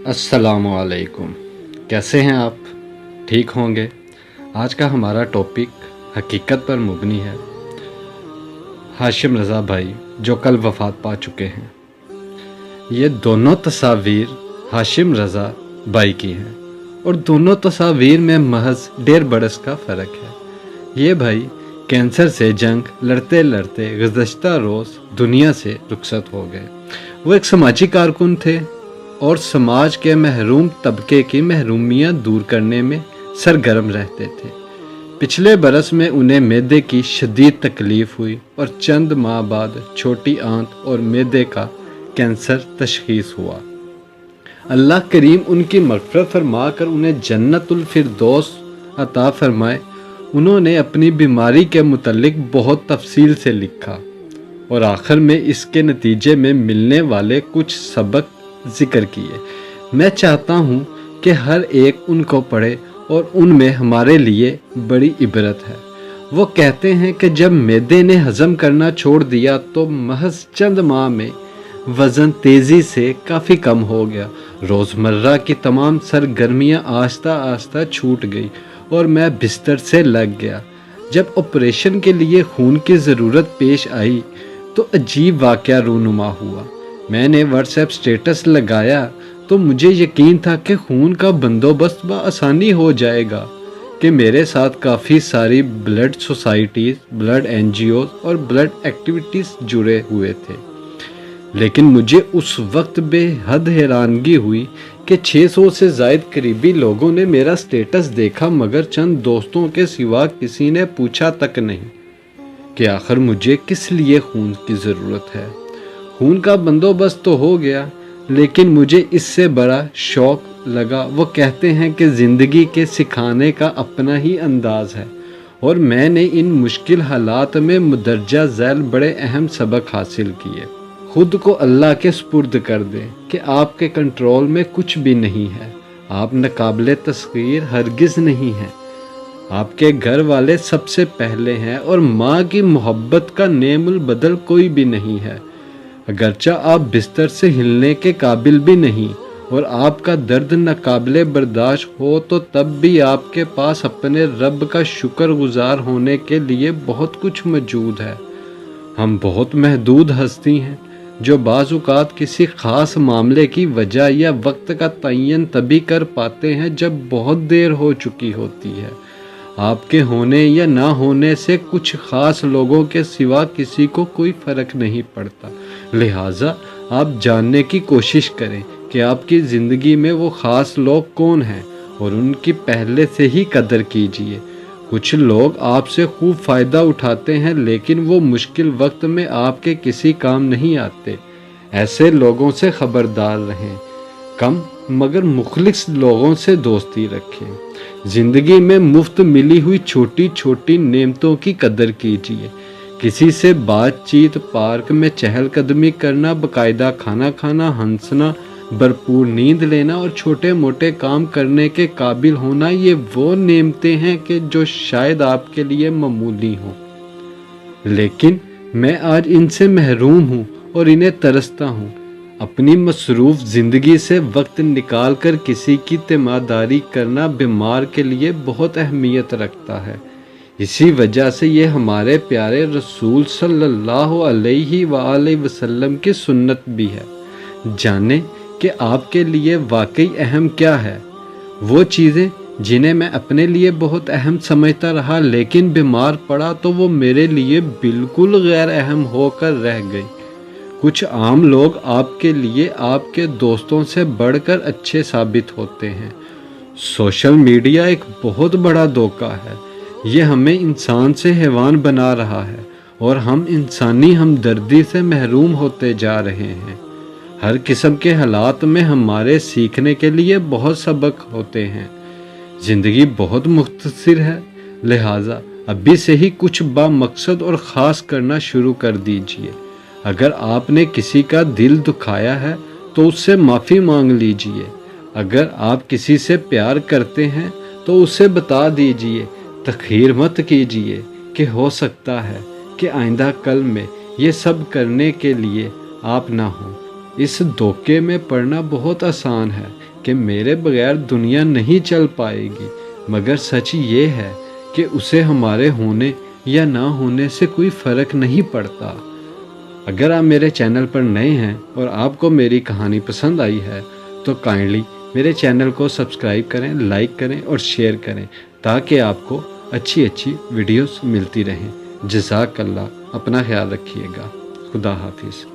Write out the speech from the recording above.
السلام علیکم، کیسے ہیں آپ؟ ٹھیک ہوں گے؟ آج کا ہمارا ٹاپک حقیقت پر مبنی ہے۔ ہاشم رضا بھائی جو کل وفات پا چکے ہیں، یہ دونوں تصاویر ہاشم رضا بھائی کی ہیں اور دونوں تصاویر میں محض 1.5 برس کا فرق ہے۔ یہ بھائی کینسر سے جنگ لڑتے لڑتے گزشتہ روز دنیا سے رخصت ہو گئے۔ وہ ایک سماجی کارکن تھے اور سماج کے محروم طبقے کی محرومیاں دور کرنے میں سرگرم رہتے تھے۔ پچھلے برس میں انہیں معدے کی شدید تکلیف ہوئی اور چند ماہ بعد چھوٹی آنت اور معدے کا کینسر تشخیص ہوا۔ اللہ کریم ان کی مغفرت فرما کر انہیں جنت الفردوس عطا فرمائے۔ انہوں نے اپنی بیماری کے متعلق بہت تفصیل سے لکھا اور آخر میں اس کے نتیجے میں ملنے والے کچھ سبق ذکر کیے۔ میں چاہتا ہوں کہ ہر ایک ان کو پڑھے اور ان میں ہمارے لیے بڑی عبرت ہے۔ وہ کہتے ہیں کہ جب معدے نے ہضم کرنا چھوڑ دیا تو محض چند ماہ میں وزن تیزی سے کافی کم ہو گیا۔ روزمرہ کی تمام سرگرمیاں آہستہ آہستہ چھوٹ گئی اور میں بستر سے لگ گیا۔ جب آپریشن کے لیے خون کی ضرورت پیش آئی تو عجیب واقعہ رونما ہوا۔ میں نے واٹس ایپ سٹیٹس لگایا تو مجھے یقین تھا کہ خون کا بندوبست بآسانی ہو جائے گا کہ میرے ساتھ کافی ساری blood societies, blood N G Os اور بلڈ ایکٹیویٹیز جڑے ہوئے تھے، لیکن مجھے اس وقت بے حد حیرانگی ہوئی کہ 600 سے زائد قریبی لوگوں نے میرا سٹیٹس دیکھا، مگر چند دوستوں کے سوا کسی نے پوچھا تک نہیں کہ آخر مجھے کس لیے خون کی ضرورت ہے۔ خون کا بندوبست تو ہو گیا، لیکن مجھے اس سے بڑا شوق لگا۔ وہ کہتے ہیں کہ زندگی کے سکھانے کا اپنا ہی انداز ہے اور میں نے ان مشکل حالات میں مندرجہ ذیل بڑے اہم سبق حاصل کیے۔ خود کو اللہ کے سپرد کر دیں کہ آپ کے کنٹرول میں کچھ بھی نہیں ہے۔ آپ ناقابل تسخیر ہرگز نہیں ہیں۔ آپ کے گھر والے سب سے پہلے ہیں اور ماں کی محبت کا نعم البدل کوئی بھی نہیں ہے۔ اگرچہ آپ بستر سے ہلنے کے قابل بھی نہیں اور آپ کا درد ناقابل برداشت ہو تو تب بھی آپ کے پاس اپنے رب کا شکر گزار ہونے کے لیے بہت کچھ موجود ہے۔ ہم بہت محدود ہستی ہیں جو بعض اوقات کسی خاص معاملے کی وجہ یا وقت کا تعین تبھی کر پاتے ہیں جب بہت دیر ہو چکی ہوتی ہے۔ آپ کے ہونے یا نہ ہونے سے کچھ خاص لوگوں کے سوا کسی کو کوئی فرق نہیں پڑتا، لہٰذا آپ جاننے کی کوشش کریں کہ آپ کی زندگی میں وہ خاص لوگ کون ہیں اور ان کی پہلے سے ہی قدر کیجیے۔ کچھ لوگ آپ سے خوب فائدہ اٹھاتے ہیں لیکن وہ مشکل وقت میں آپ کے کسی کام نہیں آتے۔ ایسے لوگوں سے خبردار رہیں۔ کم مگر مخلص لوگوں سے دوستی رکھیں۔ زندگی میں مفت ملی ہوئی چھوٹی چھوٹی نعمتوں کی قدر کیجیے۔ کسی سے بات چیت، پارک میں چہل قدمی کرنا، باقاعدہ کھانا کھانا، ہنسنا، بھرپور نیند لینا اور چھوٹے موٹے کام کرنے کے قابل ہونا، یہ وہ نعمتیں ہیں کہ جو شاید آپ کے لیے معمولی ہوں، لیکن میں آج ان سے محروم ہوں اور انہیں ترستا ہوں۔ اپنی مصروف زندگی سے وقت نکال کر کسی کی تیمارداری کرنا بیمار کے لیے بہت اہمیت رکھتا ہے۔ اسی وجہ سے یہ ہمارے پیارے رسول صلی اللہ علیہ وآلہ وسلم کی سنت بھی ہے۔ جانیں کہ آپ کے لیے واقعی اہم کیا ہے۔ وہ چیزیں جنہیں میں اپنے لیے بہت اہم سمجھتا رہا لیکن بیمار پڑا تو وہ میرے لیے بالکل غیر اہم ہو کر رہ گئی۔ کچھ عام لوگ آپ کے لیے آپ کے دوستوں سے بڑھ کر اچھے ثابت ہوتے ہیں۔ سوشل میڈیا ایک بہت بڑا دھوکہ ہے۔ یہ ہمیں انسان سے حیوان بنا رہا ہے اور ہم انسانی ہمدردی سے محروم ہوتے جا رہے ہیں۔ ہر قسم کے حالات میں ہمارے سیکھنے کے لیے بہت سبق ہوتے ہیں۔ زندگی بہت مختصر ہے، لہٰذا ابھی سے ہی کچھ با مقصد اور خاص کرنا شروع کر دیجیے۔ اگر آپ نے کسی کا دل دکھایا ہے تو اس سے معافی مانگ لیجیے۔ اگر آپ کسی سے پیار کرتے ہیں تو اسے بتا دیجیے۔ تخیر مت کیجیے کہ ہو سکتا ہے کہ آئندہ کل میں یہ سب کرنے کے لیے آپ نہ ہوں۔ اس دھوکے میں پڑنا بہت آسان ہے، کہ میرے بغیر دنیا نہیں چل پائے گی، مگر سچ یہ ہے کہ اسے ہمارے ہونے یا نہ ہونے سے کوئی فرق نہیں پڑتا۔ اگر آپ میرے چینل پر نئے ہیں اور آپ کو میری کہانی پسند آئی ہے تو کائنڈلی میرے چینل کو سبسکرائب کریں، لائک کریں اور شیئر کریں تاکہ آپ کو اچھی ویڈیوز ملتی رہیں۔ جزاک اللہ، اپنا خیال رکھیے گا۔ خدا حافظ۔